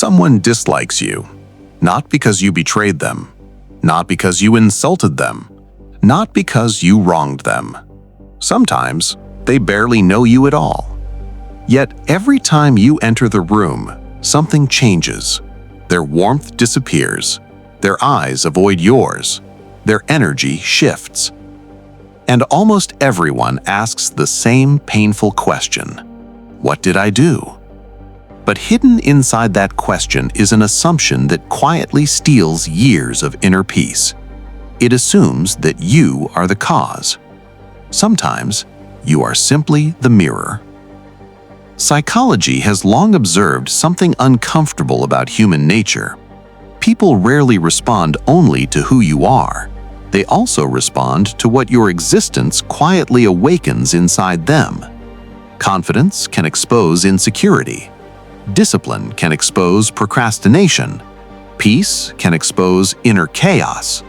Someone dislikes you, not because you betrayed them, not because you insulted them, not because you wronged them. Sometimes they barely know you at all. Yet every time you enter the room, something changes. Their warmth disappears, their eyes avoid yours, their energy shifts. And almost everyone asks the same painful question: what did I do? But hidden inside that question is an assumption that quietly steals years of inner peace. It assumes that you are the cause. Sometimes you are simply the mirror. Psychology has long observed something uncomfortable about human nature. People rarely respond only to who you are. They also respond to what your existence quietly awakens inside them. Confidence can expose insecurity. Discipline can expose procrastination. Peace can expose inner chaos.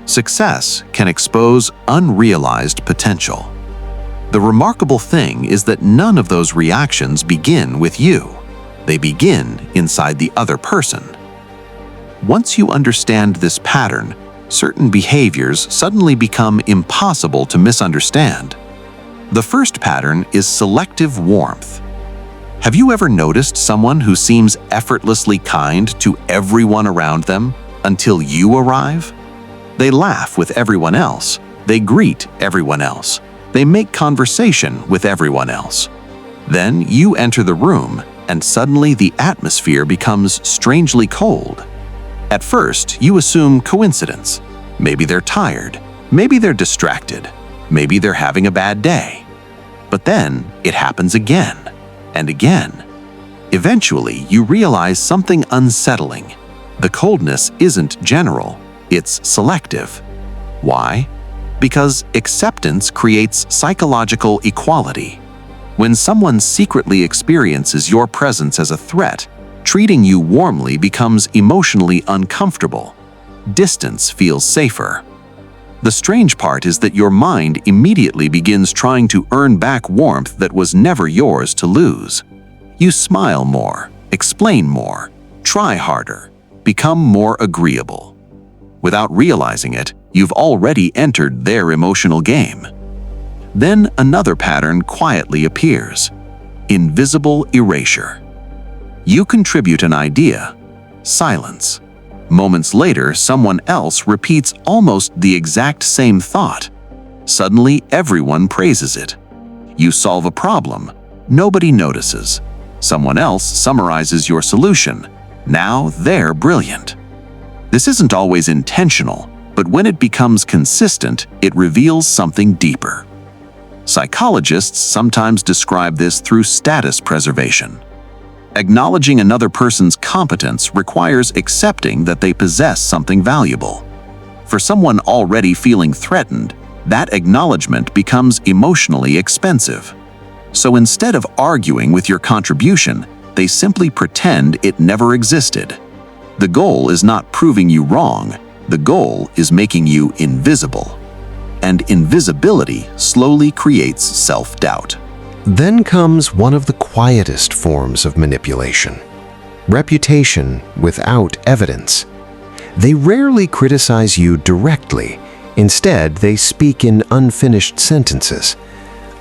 Success can expose unrealized potential. The remarkable thing is that none of those reactions begin with you. They begin inside the other person. Once you understand this pattern, certain behaviors suddenly become impossible to misunderstand. The first pattern is selective warmth. Have you ever noticed someone who seems effortlessly kind to everyone around them until you arrive? They laugh with everyone else. They greet everyone else. They make conversation with everyone else. Then you enter the room, and suddenly the atmosphere becomes strangely cold. At first, you assume coincidence. Maybe they're tired. Maybe they're distracted. Maybe they're having a bad day. But then it happens again and again. Eventually, you realize something unsettling. The coldness isn't general, it's selective. Why? Because acceptance creates psychological equality. When someone secretly experiences your presence as a threat, treating you warmly becomes emotionally uncomfortable. Distance feels safer. The strange part is that your mind immediately begins trying to earn back warmth that was never yours to lose. You smile more, explain more, try harder, become more agreeable. Without realizing it, you've already entered their emotional game. Then another pattern quietly appears: invisible erasure. You contribute an idea, silence. Moments later, someone else repeats almost the exact same thought. Suddenly, everyone praises it. You solve a problem. Nobody notices. Someone else summarizes your solution. Now they're brilliant. This isn't always intentional, but when it becomes consistent, it reveals something deeper. Psychologists sometimes describe this through status preservation. Acknowledging another person's competence requires accepting that they possess something valuable. For someone already feeling threatened, that acknowledgement becomes emotionally expensive. So instead of arguing with your contribution, they simply pretend it never existed. The goal is not proving you wrong, the goal is making you invisible. And invisibility slowly creates self-doubt. Then comes one of the quietest forms of manipulation: reputation without evidence. They rarely criticize you directly. Instead, they speak in unfinished sentences.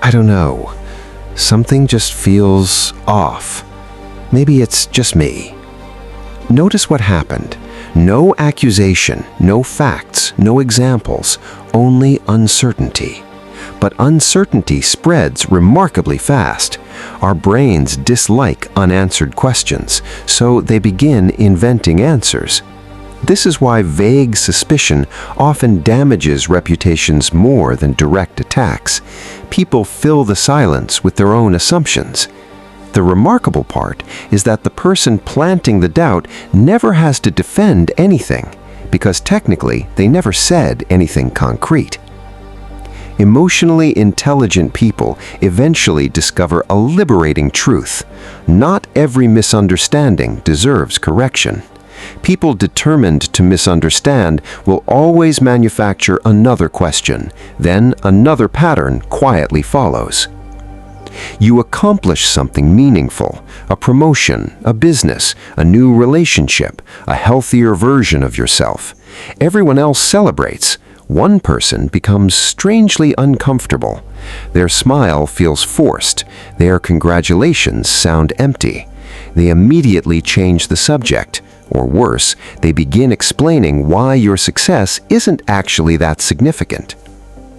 I don't know. Something just feels off. Maybe it's just me. Notice what happened. No accusation, no facts, no examples, only uncertainty. But uncertainty spreads remarkably fast. Our brains dislike unanswered questions, so they begin inventing answers. This is why vague suspicion often damages reputations more than direct attacks. People fill the silence with their own assumptions. The remarkable part is that the person planting the doubt never has to defend anything, because technically they never said anything concrete. Emotionally intelligent people eventually discover a liberating truth. Not every misunderstanding deserves correction. People determined to misunderstand will always manufacture another question, then another pattern quietly follows. You accomplish something meaningful, a promotion, a business, a new relationship, a healthier version of yourself. Everyone else celebrates. One person becomes strangely uncomfortable. Their smile feels forced. Their congratulations sound empty. They immediately change the subject. Or worse, they begin explaining why your success isn't actually that significant.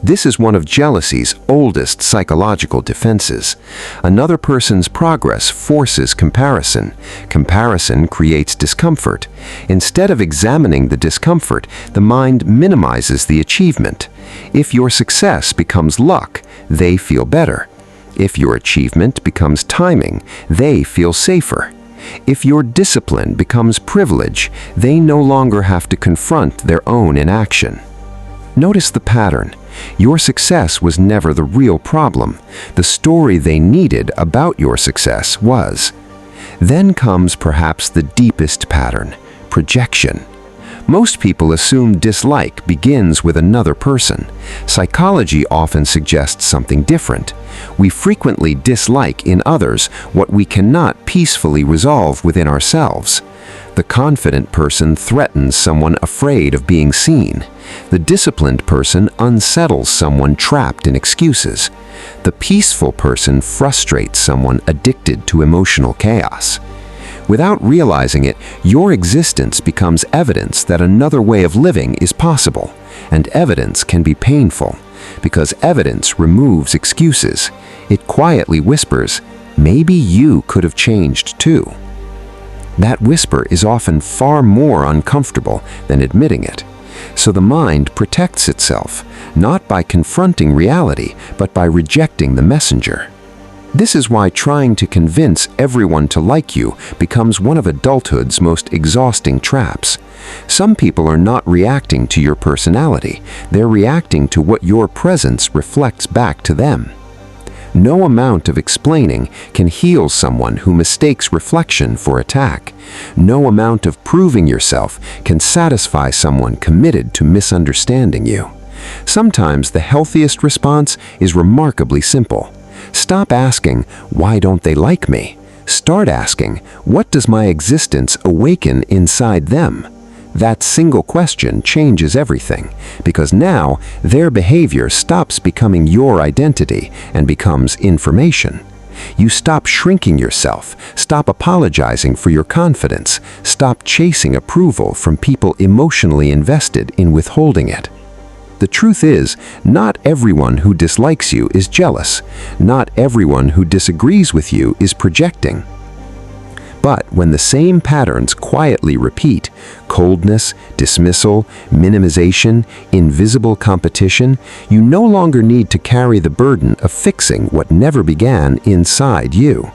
This is one of jealousy's oldest psychological defenses. Another person's progress forces comparison. Comparison creates discomfort. Instead of examining the discomfort, the mind minimizes the achievement. If your success becomes luck, they feel better. If your achievement becomes timing, they feel safer. If your discipline becomes privilege, they no longer have to confront their own inaction. Notice the pattern. Your success was never the real problem. The story they needed about your success was. Then comes perhaps the deepest pattern, projection. Most people assume dislike begins with another person. Psychology often suggests something different. We frequently dislike in others what we cannot peacefully resolve within ourselves. The confident person threatens someone afraid of being seen. The disciplined person unsettles someone trapped in excuses. The peaceful person frustrates someone addicted to emotional chaos. Without realizing it, your existence becomes evidence that another way of living is possible, and evidence can be painful, because evidence removes excuses. It quietly whispers, maybe you could have changed too. That whisper is often far more uncomfortable than admitting it. So the mind protects itself, not by confronting reality, but by rejecting the messenger. This is why trying to convince everyone to like you becomes one of adulthood's most exhausting traps. Some people are not reacting to your personality, they're reacting to what your presence reflects back to them. No amount of explaining can heal someone who mistakes reflection for attack. No amount of proving yourself can satisfy someone committed to misunderstanding you. Sometimes the healthiest response is remarkably simple. Stop asking, why don't they like me? Start asking, what does my existence awaken inside them? That single question changes everything, because now their behavior stops becoming your identity and becomes information. You stop shrinking yourself, stop apologizing for your confidence, stop chasing approval from people emotionally invested in withholding it. The truth is, not everyone who dislikes you is jealous. Not everyone who disagrees with you is projecting. But when the same patterns quietly repeat, coldness, dismissal, minimization, invisible competition, you no longer need to carry the burden of fixing what never began inside you.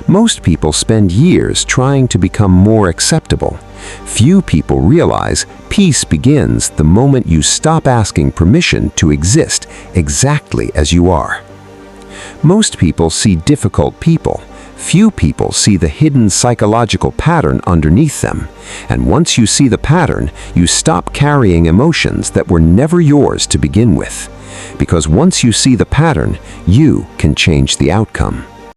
Most people spend years trying to become more acceptable. Few people realize peace begins the moment you stop asking permission to exist exactly as you are. Most people see difficult people. Few people see the hidden psychological pattern underneath them. And once you see the pattern, you stop carrying emotions that were never yours to begin with. Because once you see the pattern, you can change the outcome.